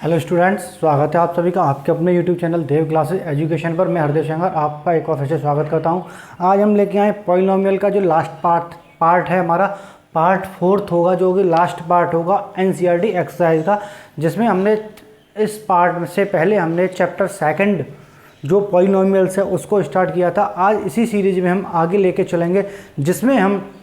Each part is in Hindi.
हेलो स्टूडेंट्स, स्वागत है आप सभी का आपके अपने यूट्यूब चैनल देव क्लासेस एजुकेशन पर। मैं हरदेव शंकर आपका एक और फिर से स्वागत करता हूं। आज हम लेके आए पॉलिनोमियल का जो लास्ट पार्ट है हमारा पार्ट 4 होगा, जो कि लास्ट पार्ट होगा एनसीईआरटी एक्सरसाइज का, जिसमें हमने इस पार्ट से पहले हमने चैप्टर 2 जो पॉलिनोमियल्स है उसको स्टार्ट किया था। आज इसी सीरीज में हम आगे लेके चलेंगे, जिसमें हम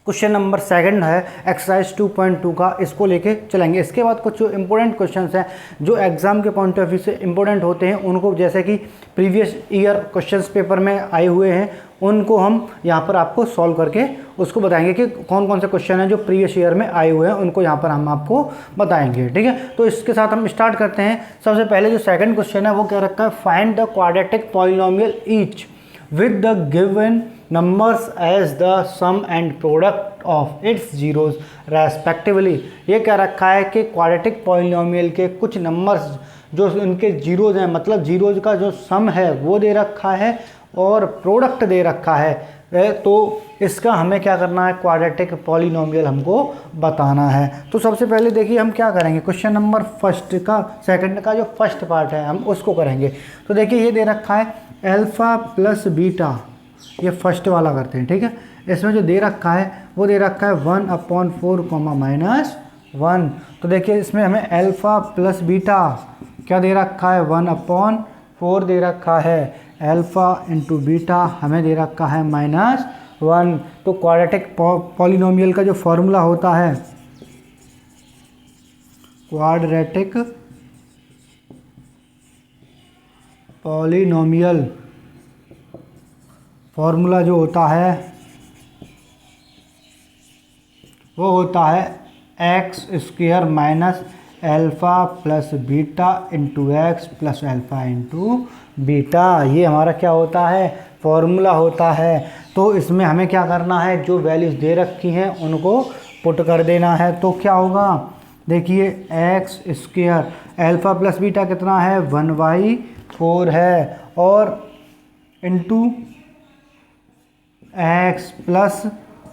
क्वेश्चन नंबर 2 है एक्सरसाइज 2.2 का, इसको लेके चलेंगे। इसके बाद कुछ जो इंपॉर्टेंट क्वेश्चंस हैं जो एग्जाम के पॉइंट ऑफ व्यू से इंपॉर्टेंट होते हैं, उनको जैसे कि प्रीवियस ईयर क्वेश्चंस पेपर में आए हुए हैं, उनको हम यहाँ पर आपको सॉल्व करके उसको बताएंगे कि कौन कौन से क्वेश्चन हैं जो प्रीवियस ईयर में आए हुए हैं, उनको यहाँ पर हम आपको बताएंगे। ठीक है, तो इसके साथ हम स्टार्ट करते हैं। सबसे पहले जो सेकंड क्वेश्चन है वो क्या रखा है, find the quadratic polynomial each with the given numbers as the sum and product of its zeros respectively। ये क्या रखा है कि क्वाड्रेटिक पॉलिनोमियल के कुछ नंबर्स जो उनके जीरोज हैं, मतलब जीरोज का जो सम है वो दे रखा है और प्रोडक्ट दे रखा है, तो इसका हमें क्या करना है, क्वाड्रेटिक पॉलिनोमियल हमको बताना है। तो सबसे पहले देखिए हम क्या करेंगे, क्वेश्चन नंबर सेकंड का जो फर्स्ट पार्ट है हम उसको करेंगे। तो देखिए ये दे रखा है अल्फ़ा प्लस बीटा, ये फर्स्ट वाला करते हैं। ठीक है, इसमें जो दे रखा है वो दे रखा है 1/4 -1। तो देखिए इसमें हमें अल्फ़ा प्लस बीटा क्या दे रखा है, 1/4 दे रखा है, अल्फ़ा इंटू बीटा हमें दे रखा है -1। तो क्वाड्रेटिक पॉलिनोमियल का जो फॉर्मूला होता है, क्वाड्रेटिक पॉलिनोमियल फॉर्मूला जो होता है वो होता है x² minus alpha plus beta into X plus alpha into beta. ये हमारा क्या होता है, फॉर्मूला होता है। तो इसमें हमें क्या करना है, जो वैल्यूज़ दे रखी हैं उनको पुट कर देना है। तो क्या होगा, देखिए x² अल्फ़ा प्लस बीटा कितना है, 1/4 है, और इंटू x प्लस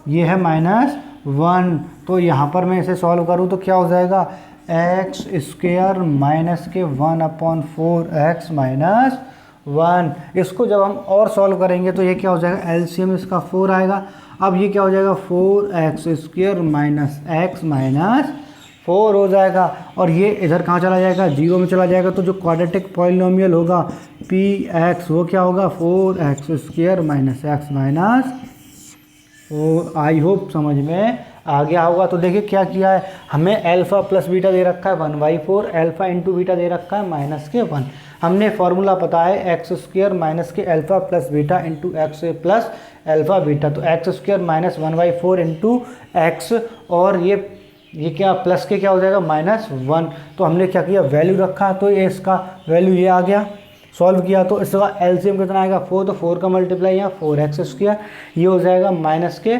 ये है -1। तो यहाँ पर मैं इसे सॉल्व करूँ तो क्या हो जाएगा, x² माइनस के 1/4 x -1। इसको जब हम और सॉल्व करेंगे तो ये क्या हो जाएगा, एलसीएम इसका 4 आएगा। अब ये क्या हो जाएगा, 4x² माइनस x -4 हो जाएगा, और ये इधर कहाँ चला जाएगा, 0 में चला जाएगा। तो जो क्वाड्रेटिक पॉलिनोमियल होगा px वो क्या होगा, 4x² माइनस x -4। आई होप समझ में आ गया होगा। तो देखिए क्या किया है, हमें अल्फ़ा प्लस बीटा दे रखा है 1/4, अल्फ़ा इंटू बीटा दे रखा है -1। हमने फार्मूला पता है x² माइनस के alpha plus beta into X plus alpha beta. तो x² माइनस 1/4 इंटू एक्स, और ये क्या प्लस के क्या हो जाएगा, -1। तो हमने क्या किया, वैल्यू रखा, तो ये इसका वैल्यू ये आ गया। सॉल्व किया तो इसका एलसीएम कितना आएगा, 4। तो 4 का मल्टीप्लाई यहाँ 4x², ये हो जाएगा -x,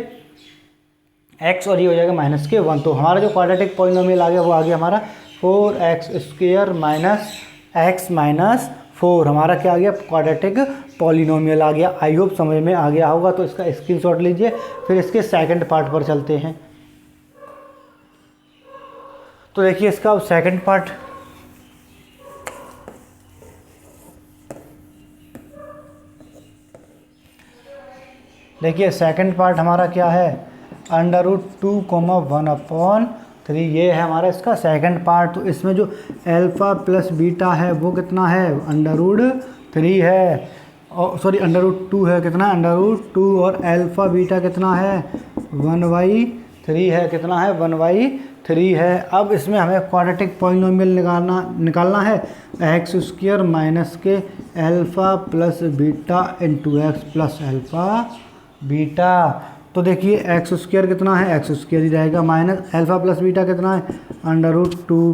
और ये हो जाएगा -1। तो हमारा जो क्वाड्रेटिक पॉलिनोमियल आ गया वो आ गया हमारा 4x² माइनस x -4। हमारा क्या आ गया, क्वाड्रेटिक पॉलिनोमियल आ गया। आई होप समझ में आ गया होगा। तो इसका स्क्रीनशॉट लीजिए, फिर इसके सेकंड पार्ट पर चलते हैं। तो देखिए इसका सेकंड पार्ट, देखिए सेकंड पार्ट हमारा क्या है, √2, 1/3। ये है हमारा इसका सेकंड पार्ट। तो इसमें जो अल्फ़ा प्लस बीटा है वो कितना है, √3 है, और सॉरी √2 है, कितना √2, और अल्फ़ा बीटा कितना है, 1/3 है, कितना है, 1/3 है। अब इसमें हमें क्वाड्रेटिक पॉलिनोमियल निकालना है x² माइनस के alpha plus beta into X plus alpha beta. तो देखिए x² कितना है, x² ही रहेगा, माइनस अल्फ़ा प्लस बीटा कितना है, √2,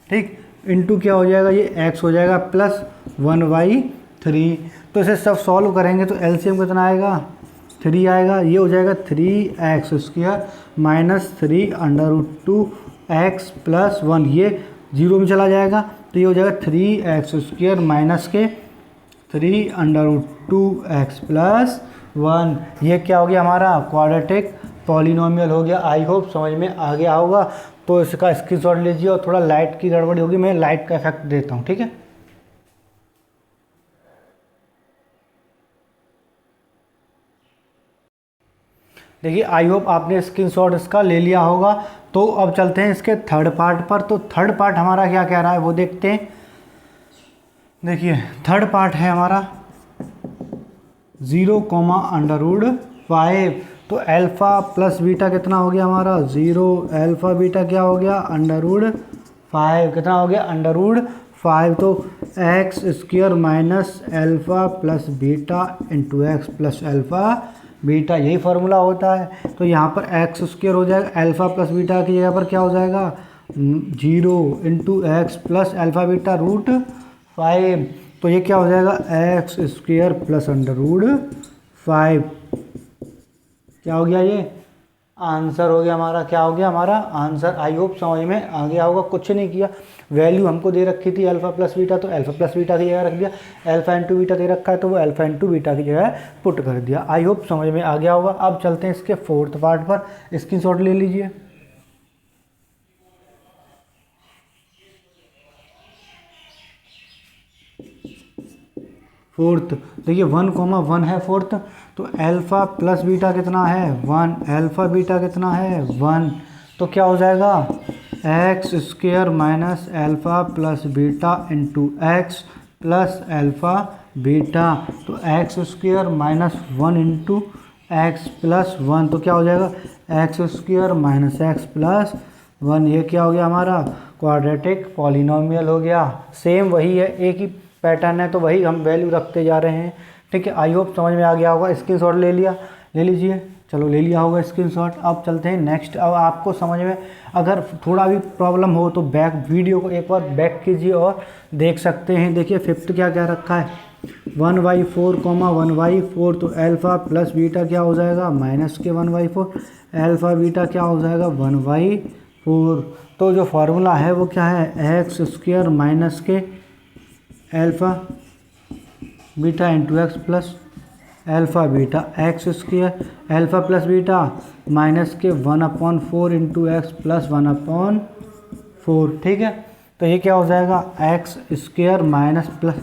ठीक, इंटू क्या हो जाएगा, ये x हो जाएगा, प्लस 1/3। तो इसे सब सॉल्व करेंगे तो एलसीएम कितना आएगा, 3 आएगा। ये हो जाएगा 3x² माइनस 3 √2x प्लस 1, ये 0 में चला जाएगा। तो ये हो जाएगा 3x² माइनस के 3 √2x प्लस 1। ये क्या हो गया हमारा क्वाड्रेटिक पॉलिनोमियल हो गया। आई होप समझ में आ गया होगा। तो इसका स्क्रीनशॉट लीजिए और थोड़ा लाइट की गड़बड़ी होगी, मैं लाइट का इफेक्ट देता हूँ, ठीक है। देखिए आई होप आपने स्क्रीनशॉट इसका ले लिया होगा। तो अब चलते हैं इसके थर्ड पार्ट पर। तो थर्ड पार्ट हमारा क्या कह रहा है वो देखते हैं। देखिए थर्ड पार्ट है हमारा 0, तो अल्फ़ा प्लस बीटा कितना हो गया हमारा 0, अल्फ़ा बीटा क्या हो गया √5, कितना हो गया √5। तो X square minus alpha plus beta into X plus alpha beta, यही फार्मूला होता है। तो यहाँ पर एक्स स्क्वायर हो जाएगा, अल्फ़ा प्लस बीटा की जगह पर क्या हो जाएगा 0 into X plus alpha beta √5। तो ये क्या हो जाएगा एक्स स्क्वायर प्लस √5, क्या हो गया, ये आंसर हो गया हमारा। क्या हो गया हमारा आंसर। आई होप समझ में आ गया होगा। कुछ नहीं किया, वैल्यू हमको दे रखी थी अल्फ़ा प्लस बीटा, तो अल्फ़ा प्लस बीटा की जगह रख दिया। अल्फ़ा इंटू बीटा दे रखा है तो वो अल्फ़ा इंटू बीटा की जगह पुट कर दिया। आई होप समझ में आ गया होगा। अब चलते हैं इसके फोर्थ पार्ट पर, स्क्रीनशॉट ले लीजिए। फोर्थ देखिए 1, 1 है फोर्थ। तो अल्फ़ा प्लस बीटा कितना है 1, अल्फ़ा बीटा कितना है 1। तो क्या हो जाएगा X square minus alpha plus beta into X plus alpha beta. तो X square minus 1 into X plus 1, तो क्या हो जाएगा X square minus X plus 1। ये क्या हो गया हमारा क्वाड्रेटिक पॉलिनोमियल हो गया। सेम वही है, एक ही पैटर्न है, तो वही हम वैल्यू रखते जा रहे हैं, ठीक है। आई होप समझ में आ गया होगा। स्क्रीनशॉट ले लिया, ले लीजिए, चलो ले लिया होगा स्क्रीनशॉट। अब चलते हैं नेक्स्ट। अब आपको समझ में अगर थोड़ा भी प्रॉब्लम हो तो बैक वीडियो को एक बार बैक कीजिए और देख सकते हैं। देखिए फिफ्थ क्या क्या रखा है 1/4, 1/4। तो अल्फ़ा प्लस बीटा क्या हो जाएगा माइनस के 1/4, अल्फ़ा बीटा क्या हो जाएगा 1/4। तो जो फार्मूला है वो क्या है एक्स स्क्वायर माइनस के alpha beta into X plus alpha beta, x square alpha plus beta minus के 1/4 इंटू एक्स प्लस 1/4, ठीक है। तो ये क्या हो जाएगा X square minus plus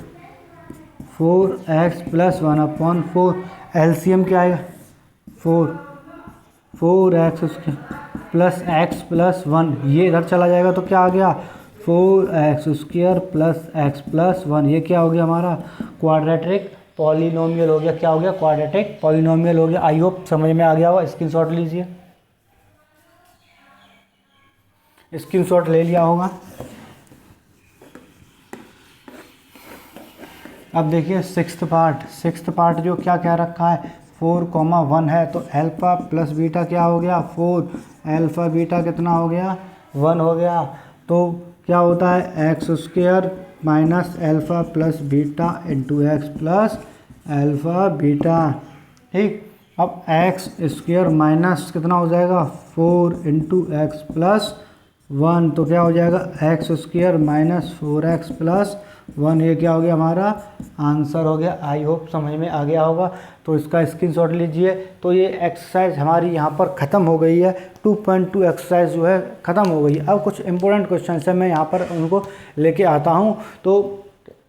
4x plus 1/4, LCM क्या आएगा 4x square plus x plus 1, ये इधर चला जाएगा तो क्या आ गया 4x square plus x plus 1। ये क्या हो गया हमारा क्वाड्रेटिक पॉलिनोमियल हो गया। क्या हो गया क्वाड्रेटिक पॉलिनोमियल हो गया। आई होप समझ में आ गया होगा। स्क्रीनशॉट लीजिए, स्क्रीनशॉट ले लिया होगा। अब देखिए सिक्स्थ पार्ट जो क्या क्या रखा है 4, 1 है। तो अल्फ़ा प्लस बीटा क्या हो गया 4, अल्फ़ा बीटा कितना हो गया 1 हो गया। तो क्या होता है x square minus alpha plus beta into X plus alpha beta, ठीक। अब एक्स स्क्वायर माइनस कितना हो जाएगा 4 इंटू एक्स प्लस 1, तो क्या हो जाएगा X square minus 4x plus 1। ये क्या हो गया हमारा आंसर हो गया। आई होप समझ में आ गया होगा। तो इसका स्क्रीनशॉट लीजिए। तो ये एक्सरसाइज हमारी यहाँ पर ख़त्म हो गई है। 2.2 एक्सरसाइज जो है ख़त्म हो गई है। अब कुछ इंपॉर्टेंट क्वेश्चन है, मैं यहाँ पर उनको लेके आता हूँ। तो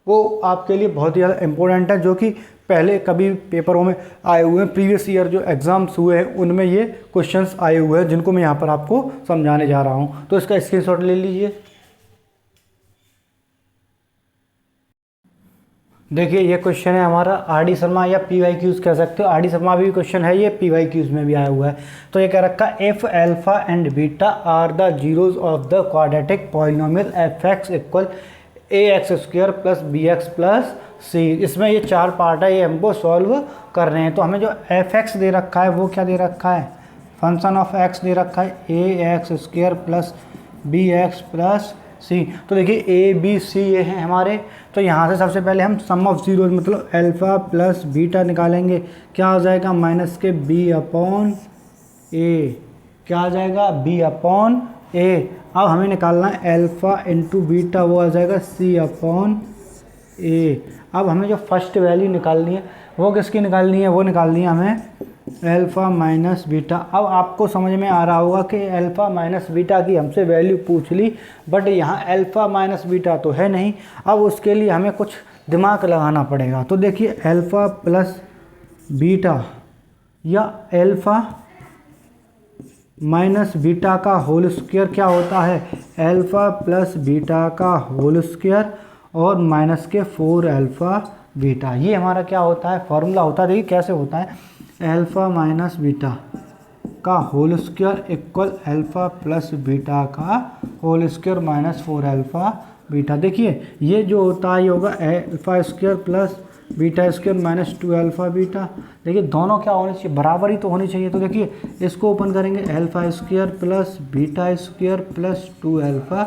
वो आपके लिए बहुत ही ज़्यादा इम्पोर्टेंट है, जो कि पहले कभी पेपरों में आए हुए हैं, प्रीवियस ईयर जो एग्ज़ाम्स हुए हैं उनमें ये क्वेश्चंस आए हुए हैं, जिनको मैं यहाँ पर आपको समझाने जा रहा हूँ। तो इसका स्क्रीनशॉट ले लीजिए। देखिए ये क्वेश्चन है हमारा आर डी शर्मा या PYQs कह सकते हो। आर डी शर्मा भी क्वेश्चन है, ये PYQs में भी आया हुआ है। तो ये कह रखा है if alpha and beta are the zeros of the quadratic polynomial fx equal ax square plus bx plus c। इसमें ये 4 पार्ट है, ये हमको सॉल्व कर रहे हैं। तो हमें जो fx दे रखा है वो क्या दे रखा है फंक्शन ऑफ x दे रखा है ax square plus bx plus c। तो देखिए a b c ये हैं हमारे। तो यहाँ से सबसे पहले हम सम ऑफ जीरो मतलब अल्फ़ा प्लस बीटा निकालेंगे। क्या हो जाएगा माइनस के b/a, क्या आ जाएगा b/a। अब हमें निकालना है अल्फ़ा इंटू बीटा, वो आ जाएगा c/a। अब हमें जो फर्स्ट वैल्यू निकालनी है वो किसकी निकालनी है, वो निकालनी है हमें अल्फ़ा माइनस बीटा। अब आपको समझ में आ रहा होगा कि अल्फ़ा माइनस बीटा की हमसे वैल्यू पूछ ली, बट यहाँ अल्फ़ा माइनस बीटा तो है नहीं। अब उसके लिए हमें कुछ दिमाग लगाना पड़ेगा। तो देखिए अल्फ़ा प्लस बीटा या अल्फ़ा माइनस बीटा का होल स्क्वायर क्या होता है, अल्फ़ा प्लस बीटा का होल स्क्वायर और माइनस के 4 अल्फ़ा बीटा। ये हमारा क्या होता है, फॉर्मूला होता है। देखिए कैसे होता है, अल्फ़ा माइनस बीटा का whole square equal alpha plus beta का whole square minus 4 alpha beta. देखिए ये जो होता है ये होगा alpha square plus beta square minus 2 alpha beta. देखिए दोनों क्या होने चाहिए, बराबर ही तो होनी चाहिए। तो देखिए इसको ओपन करेंगे, alpha square plus beta square plus 2 alpha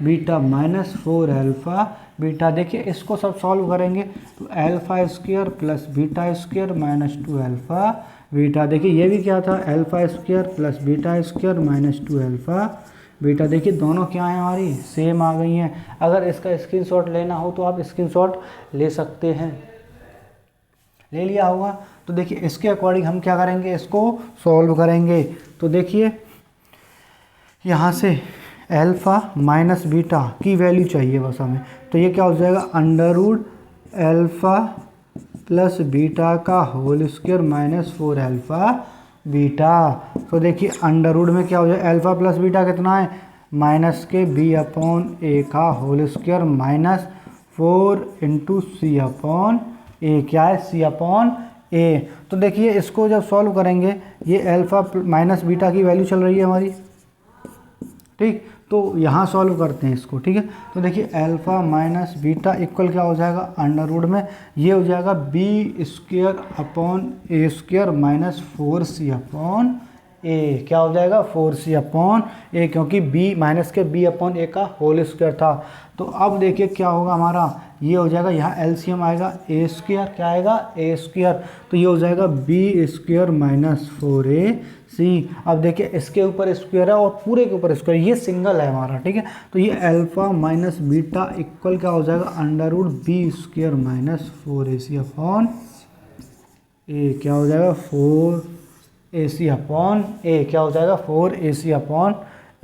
beta minus 4 alpha beta. देखिए इसको सब सॉल्व करेंगे तो alpha square plus beta square minus 2 alpha beta. देखिए ये भी क्या था, alpha square plus beta square minus 2 alpha beta. देखिए दोनों क्या हैं, हमारी सेम आ गई हैं। अगर इसका स्क्रीनशॉट लेना हो तो आप स्क्रीनशॉट ले सकते हैं, ले लिया होगा। तो देखिए इसके अकॉर्डिंग हम क्या करेंगे, इसको सॉल्व करेंगे। तो देखिए यहाँ से अल्फ़ा माइनस बीटा की वैल्यू चाहिए बस हमें। तो ये क्या हो जाएगा, under root alpha plus beta का whole square minus 4 alpha beta. तो देखिए अंडर रूट में क्या हो जाएगा, अल्फ़ा प्लस बीटा कितना है, माइनस के बी अपॉन ए का whole square minus 4 into C upon A. क्या है, सी अपॉन ए। तो देखिए इसको जब सॉल्व करेंगे, ये अल्फ़ा माइनस बीटा की वैल्यू चल रही है हमारी, ठीक। तो यहाँ सॉल्व करते हैं इसको, ठीक है। तो देखिए अल्फ़ा माइनस बीटा इक्वल क्या हो जाएगा, अंडर रूट में ये हो जाएगा B square upon A square minus 4c upon A. क्या हो जाएगा, 4c अपॉन ए, क्योंकि b माइनस के b अपॉन ए का होल स्क्वायर था। तो अब देखिए क्या होगा हमारा, ये हो जाएगा, यहाँ एलसीएम आएगा ए स्क्वायर, क्या आएगा, ए स्क्वायर। तो ये हो जाएगा बी स्क्वायर माइनस 4ac। अब देखिए इसके ऊपर स्क्वायर है और पूरे के ऊपर स्क्वायर, ये सिंगल है हमारा, ठीक है। तो ये अल्फ़ा माइनस बीटा इक्वल क्या हो जाएगा, under root B square minus 4ac upon A. क्या हो जाएगा, 4ac अपॉन ए। क्या हो जाएगा, 4ac अपॉन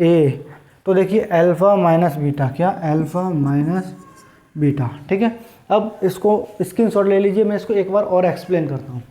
ए। तो देखिए अल्फ़ा माइनस बीटा, क्या अल्फ़ा माइनस बीटा, ठीक है। अब इसको स्क्रीनशॉट ले लीजिए, मैं इसको एक बार और एक्सप्लेन करता हूँ।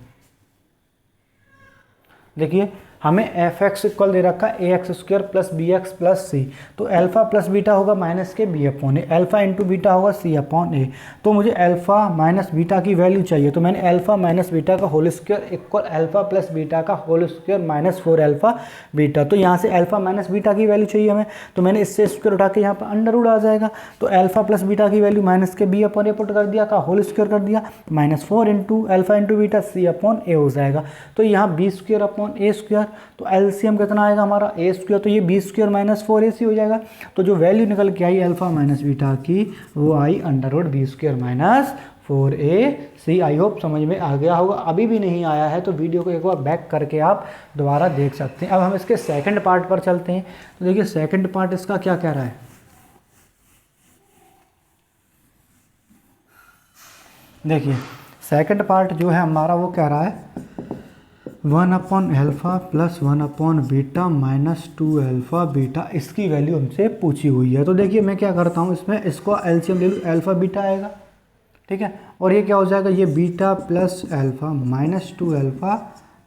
देखिए हमें एफ एक्स इक्वल दे रखा है A X square plus B X plus C. तो अल्फ़ा प्लस बीटा होगा माइनस के बी अपॉन ए, अल्फ़ा इंटू बीटा होगा सी अपॉन ए। तो मुझे अल्फ़ा माइनस बीटा की वैल्यू चाहिए, तो मैंने अल्फ़ा माइनस बीटा का whole square equal alpha plus beta का whole square minus 4 alpha beta. तो यहाँ से अल्फ़ा माइनस बीटा की वैल्यू चाहिए हमें, तो मैंने इससे स्क्वायर उठा के यहाँ पर अंडर रूट आ जाएगा। तो अल्फ़ा प्लस बीटा की वैल्यू माइनस के बी अपॉन ए पुट कर दिया, का होल स्क्वायर कर दिया, minus 4 into alpha into beta C upon A हो जाएगा। तो यहाँ बी स्क्वायर अपॉन ए स्क्वायर, तो एलसीएम कितना आएगा हमारा, ए स्क्वायर। तो ये बी स्क्वायर माइनस 4ac हो जाएगा। तो जो वैल्यू निकल के आई अल्फ़ा माइनस बीटा की, वो आई under root B square minus 4ac। I hope समझ में आ गया होगा। अभी भी नहीं आया है तो वीडियो को एक बार बैक करके आप दोबारा देख सकते हैं। अब हम इसके सेकंड पार्ट पर चलते हैं। तो देखिए सेकंड पार्ट इसका क्या कह रहा है, देखिए सेकंड पार्ट जो है हमारा वो कह रहा है 1 upon alpha plus 1 upon beta minus 2 alpha beta, इसकी वैल्यू हमसे पूछी हुई है। तो देखिए मैं क्या करता हूँ, इसमें इसको एलसीएम ले लूँ, अल्फ़ा बीटा आएगा, ठीक है। और ये क्या हो जाएगा, ये beta plus alpha minus 2 alpha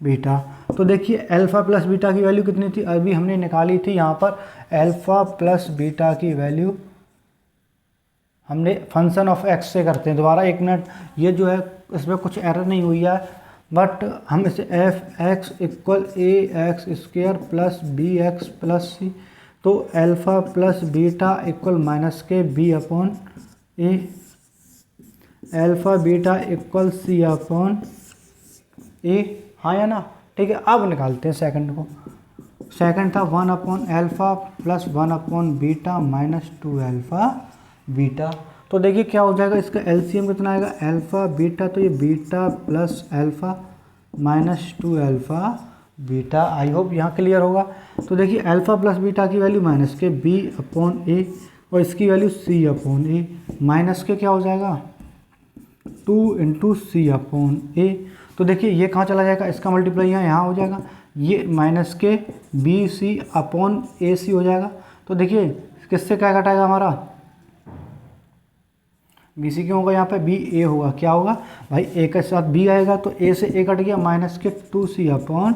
beta. तो देखिए अल्फ़ा प्लस बीटा की वैल्यू कितनी थी, अभी हमने निकाली थी यहाँ पर। अल्फ़ा प्लस बीटा की वैल्यू हमने फंक्शन ऑफ एक्स से करते हैं। दोबारा एक मिनट, ये जो है इसमें कुछ एरर नहीं हुई है, बट हम इसे F X equal A X square plus B X plus C. तो alpha plus beta equal minus के B upon A, alpha beta equal C upon A, हाँ या ना, ठीक है। अब निकालते हैं सेकंड को। सेकंड था 1 upon alpha plus 1 upon beta minus 2 alpha beta. तो देखिए क्या हो जाएगा, इसका एलसीएम कितना आएगा, अल्फ़ा बीटा, तो ये beta plus alpha minus 2 alpha beta. I hope यहाँ क्लियर होगा। तो देखिए अल्फ़ा प्लस बीटा की वैल्यू माइनस के बी अपॉन ए और इसकी वैल्यू सी अपॉन ए, माइनस के क्या हो जाएगा 2 इंटू सी अपॉन ए। तो देखिए ये कहाँ चला जाएगा, इसका मल्टीप्लाई यहाँ हो जाएगा, ये माइनस के बी सी अपॉन ए सी हो जाएगा। तो देखिए किससे क्या घटाएगा हमारा, बी सी क्यों होगा, यहाँ पे बी ए होगा, क्या होगा भाई ए के साथ बी आएगा तो ए से ए कट गया, माइनस के 2c अपॉन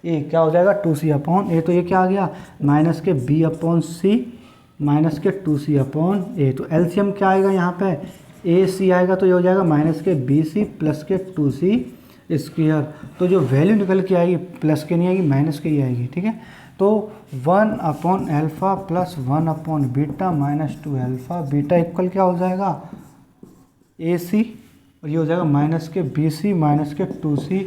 ए, क्या हो जाएगा 2c अपॉन ए। तो ये क्या आ गया, माइनस के बी अपॉन सी माइनस के 2c अपॉन ए। तो एलसीएम क्या आएगा यहाँ पे, ए सी आएगा, तो ये हो जाएगा माइनस के बी सी प्लस के 2c स्क्वायर। तो जो वैल्यू निकल के आएगी प्लस के नहीं आएगी, माइनस के ही आएगी, ठीक है। तो 1 upon alpha plus 1 upon beta minus 2 alpha beta equal क्या हो जाएगा, ए सी, और ये हो जाएगा माइनस के बी सी माइनस के 2c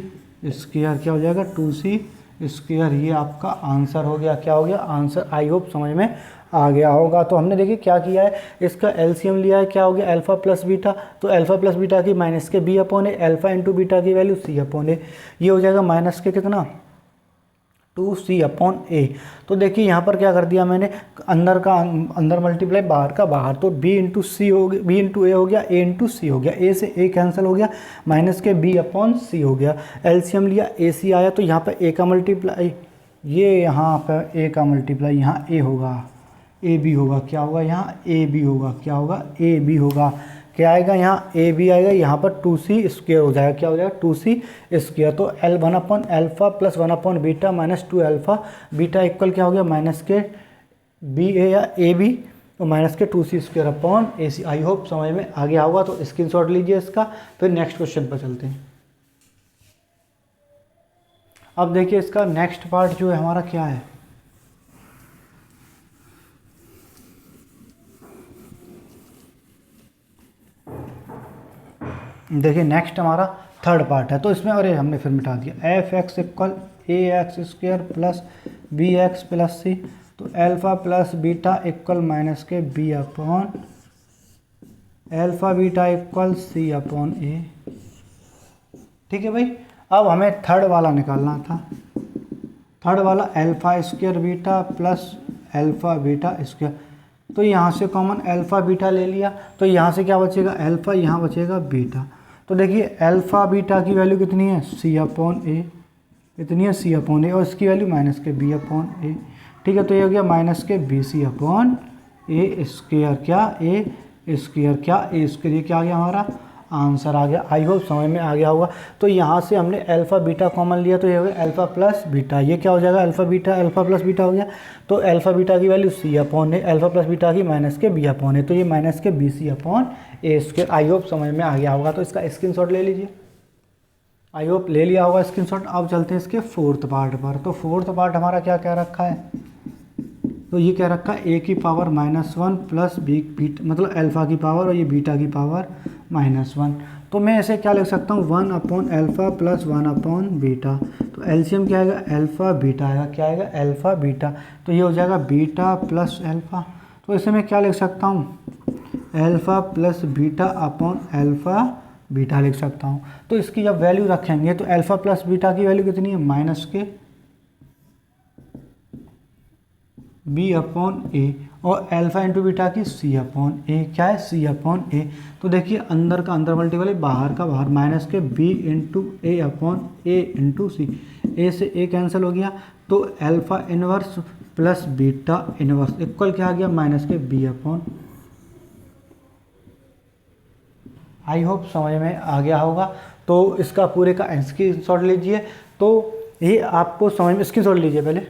स्क्वायर, क्या हो जाएगा 2c स्क्वायर। ये आपका आंसर हो गया, क्या हो गया आंसर। आई होप समझ में आ गया होगा। तो हमने देखिए क्या किया है, इसका एलसीएम लिया है, क्या हो गया अल्फ़ा प्लस बीटा, तो अल्फ़ा प्लस बीटा की माइनस के बी अपॉन ए, अल्फ़ा इंटू बीटा की वैल्यू सी अपॉन ए, ये हो जाएगा माइनस के कितना 2c अपॉन ए। तो देखिए यहाँ पर क्या कर दिया मैंने, अंदर का अंदर मल्टीप्लाई, बाहर का बाहर, तो b इंटू सी हो गया, b इंटू ए हो गया, a इंटू सी हो गया, a से a कैंसिल हो गया, माइनस के b अपॉन सी हो गया, एलसीएम लिया ए सी आया, तो यहाँ पर a का मल्टीप्लाई, ये यहाँ पर a का मल्टीप्लाई यहाँ a होगा, ए बी होगा, क्या होगा यहाँ ए बी होगा, क्या होगा ए बी होगा, क्या आएगा यहाँ ए बी आएगा, यहाँ पर 2c स्क्वायर हो जाएगा, क्या हो जाएगा 2c स्क्वायर। तो L 1 upon alpha plus 1 upon beta minus 2 alpha beta equal क्या हो गया, माइनस के बी ए या ए बी, तो माइनस के 2c square upon a c. I hope समझ में आ गया होगा। तो स्क्रीनशॉट लीजिए इसका, फिर नेक्स्ट क्वेश्चन पर चलते हैं। अब देखिए इसका नेक्स्ट पार्ट जो है हमारा क्या है, देखिए नेक्स्ट हमारा थर्ड पार्ट है। तो इसमें अरे हमने फिर मिटा दिया, F X equal A X square plus B X plus C, तो alpha plus beta equal minus के B upon alpha beta equal C upon A, ठीक है भाई। अब हमें थर्ड वाला निकालना था, थर्ड वाला alpha square beta plus alpha beta square, तो यहाँ से कॉमन एल्फ़ा बीटा ले लिया, तो यहाँ से क्या बचेगा एल्फ़ा, यहाँ बचेगा बीटा। तो देखिए एल्फ़ा बीटा की वैल्यू कितनी है, सी अपॉन ए, इतनी है सी अपॉन ए, और इसकी वैल्यू माइनस के बी अपॉन ए, ठीक है। तो ये हो गया माइनस के बी सी अपॉन ए स्क्वायर, क्या ए स्क्वायर, क्या ए स्क्वायर, ये क्या आ गया हमारा आंसर आ गया। आई होप समझ में आ गया होगा। तो यहाँ से हमने अल्फ़ा बीटा कॉमन लिया, तो ये हो गया अल्फ़ा प्लस बीटा, ये क्या हो जाएगा alpha beta, alpha plus beta हो गया, तो अल्फ़ा बीटा की वैल्यू सी अपॉन ए, अल्फ़ा प्लस बीटा की माइनस के बी अपॉन ए, तो ये माइनस के b c upon A square. I hope समझ में आ गया होगा। तो इसका स्क्रीनशॉट ले लीजिए, आई होप ले लिया होगा स्क्रीनशॉट। अब चलते हैं इसके फोर्थ पार्ट पर। तो फोर्थ पार्ट हमारा क्या क्या रखा है, तो ये क्या रखा है, ए की पावर -1 प्लस बी मतलब अल्फ़ा की पावर, और ये बीटा की पावर -1। तो मैं ऐसे क्या लिख सकता हूँ, 1 upon alpha plus 1 upon beta, तो एलसीएम क्या आएगा अल्फ़ा बीटा आएगा, क्या आएगा अल्फ़ा बीटा, तो ये हो जाएगा बीटा प्लस अल्फ़ा। तो इसे मैं क्या लिख सकता हूँ, alpha plus beta upon alpha beta लिख सकता हूँ। तो इसकी जब वैल्यू रखेंगे तो अल्फ़ा प्लस बीटा की वैल्यू कितनी है, माइनस के बी अपॉन ए, और अल्फ़ा इंटू बीटा की सी अपॉन ए, क्या है सी अपॉन ए। तो देखिए अंदर का अंदर मल्टीपल, बाहर का बाहर, माइनस के बी इंटू ए अपॉन ए इंटू सी, ए से ए कैंसिल हो गया, तो alpha inverse plus beta inverse equal क्या आ गया, माइनस के बी अपॉन। आई होप समझ में आ गया होगा। तो इसका पूरे का स्क्रीनशॉट लीजिए। तो ये आपको समझ में, स्क्रीनशॉट लीजिए पहले,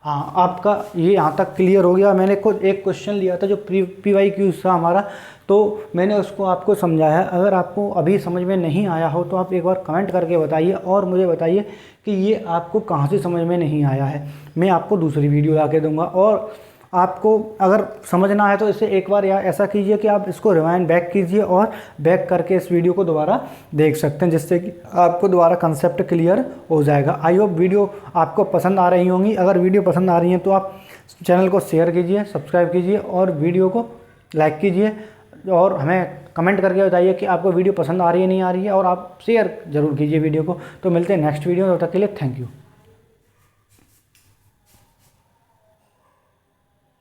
हाँ आपका ये यहाँ तक क्लियर हो गया। मैंने कुछ एक क्वेश्चन लिया था जो PYQ था हमारा, तो मैंने उसको आपको समझाया। अगर आपको अभी समझ में नहीं आया हो तो आप एक बार कमेंट करके बताइए, और मुझे बताइए कि ये आपको कहाँ से समझ में नहीं आया है। मैं आपको दूसरी वीडियो ला के दूँगा। और आपको अगर समझना है तो इसे एक बार या ऐसा कीजिए कि आप इसको रिवाइंड बैक कीजिए और बैक करके इस वीडियो को दोबारा देख सकते हैं, जिससे कि आपको दोबारा कंसेप्ट क्लियर हो जाएगा। आई होप वीडियो आपको पसंद आ रही होंगी। अगर वीडियो पसंद आ रही है तो आप चैनल को शेयर कीजिए, सब्सक्राइब कीजिए और वीडियो को लाइक कीजिए, और हमें कमेंट करके बताइए कि आपको वीडियो पसंद आ रही है नहीं आ रही है, और आप शेयर ज़रूर कीजिए वीडियो को। तो मिलते हैं नेक्स्ट वीडियो में, तब तक के लिए थैंक यू।